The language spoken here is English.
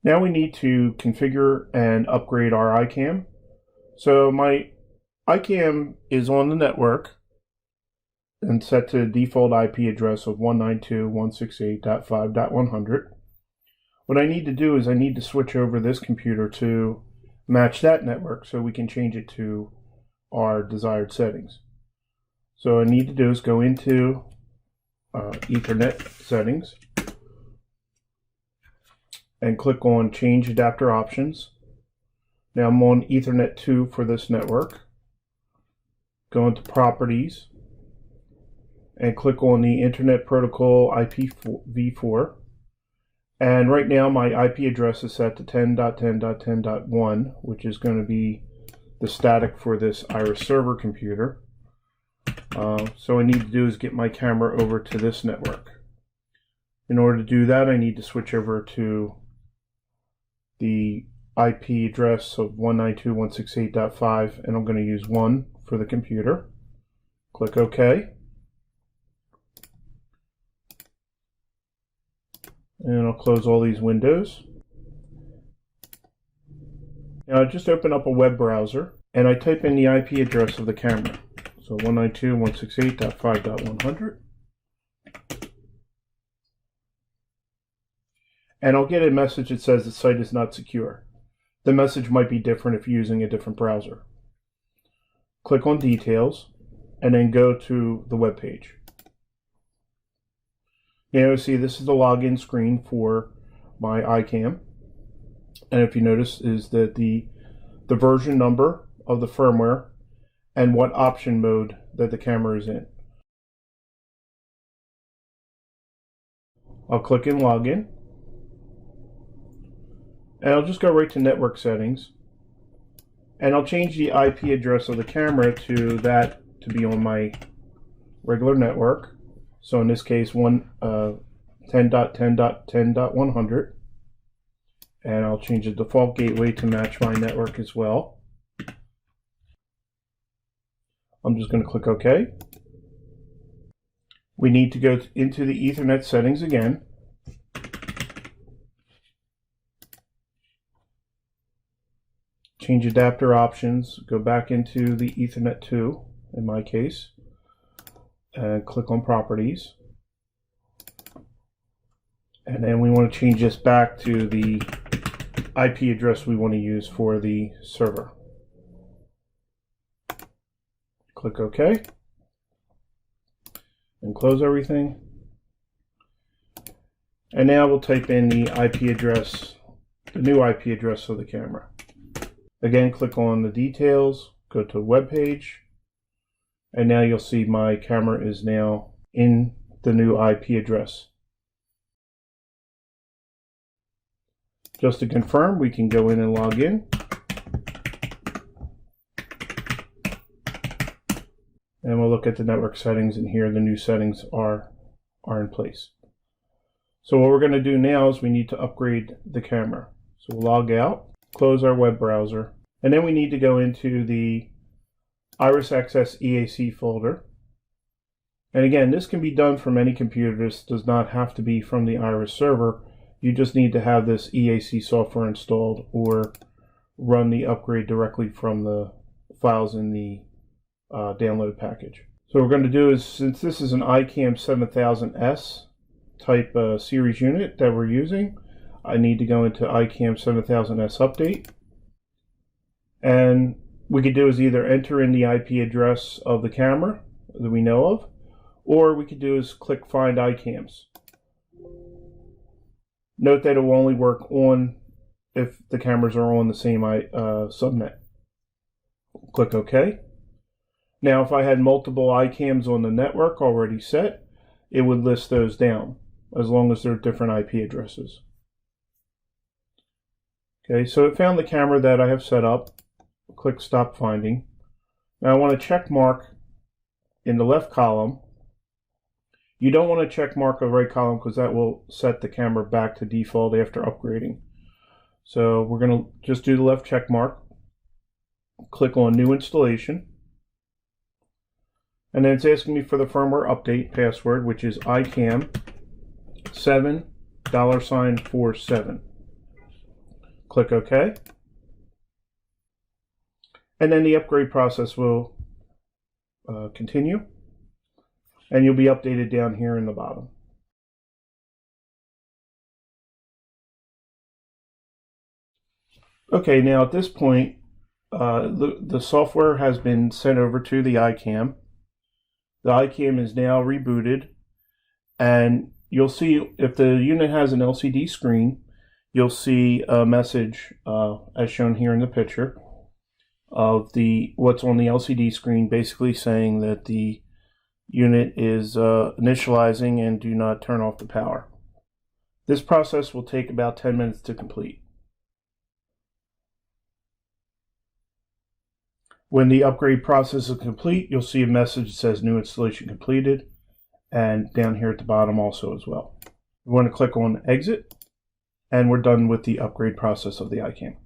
Now we need to configure and upgrade our iCAM. So my iCAM is on the network and set to the default IP address of 192.168.5.100. What I need to do is I need to switch over this computer to match that network so we can change it to our desired settings. So what I need to do is go into Ethernet settings and click on Change Adapter Options. Now I'm on Ethernet 2 for this network. Go into Properties and click on the Internet Protocol IPv4. And right now my IP address is set to 10.10.10.1, which is going to be the static for this Iris server computer. So what I need to do is get my camera over to this network. In order to do that, I need to switch over to the IP address of 192.168.5, and I'm going to use 1 for the computer. Click OK. And I'll close all these windows. Now I just open up a web browser and I type in the IP address of the camera. So 192.168.5.100. And I'll get a message that says the site is not secure. The message might be different if you're using a different browser. Click on Details and then go to the web page. Now you see this is the login screen for my iCAM. And if you notice is that the version number of the firmware and what option mode that the camera is in. I'll click in Login. And I'll just go right to Network Settings. And I'll change the IP address of the camera to be on my regular network. So in this case, 10.10.10.100. And I'll change the default gateway to match my network as well. I'm just going to click OK. We need to go into the Ethernet settings again. Change adapter options, go back into the Ethernet 2 in my case, and click on Properties. And then we want to change this back to the IP address we want to use for the server. Click OK and close everything. And now we'll type in the IP address, the new IP address of the camera. Again, click on the details, go to web page, and now you'll see my camera is now in the new IP address. Just to confirm, we can go in and log in. And we'll look at the network settings, and here the new settings are in place. So what we're going to do now is we need to upgrade the camera. So we'll log out, close our web browser, and then we need to go into the Iris Access EAC folder. And again, this can be done from any computer. This does not have to be from the Iris server. You just need to have this EAC software installed or run the upgrade directly from the files in the download package. So what we're going to do is, since this is an iCAM 7000S type series unit that we're using, I need to go into iCAM 7000S update. And we could do is either enter in the IP address of the camera that we know of, or we could do is click Find iCAMs. Note that it will only work on if the cameras are on the same subnet. Click OK. Now if I had multiple iCAMs on the network already set, it would list those down as long as they're different IP addresses. Okay, so it found the camera that I have set up. Click Stop Finding. Now I want to check mark in the left column. You don't want to check mark the right column because that will set the camera back to default after upgrading. So we're going to just do the left check mark. Click on New Installation. And then it's asking me for the firmware update password, which is iCAM $7 $47. Click OK. And then the upgrade process will continue. And you'll be updated down here in the bottom. Okay, now at this point, the software has been sent over to the iCAM. The iCAM is now rebooted, and you'll see if the unit has an LCD screen, you'll see a message as shown here in the picture of what's on the LCD screen, basically saying that the unit is initializing and do not turn off the power. This process will take about 10 minutes to complete. When the upgrade process is complete, you'll see a message that says new installation completed, and down here at the bottom also as well. We want to click on exit, and we're done with the upgrade process of the iCAM.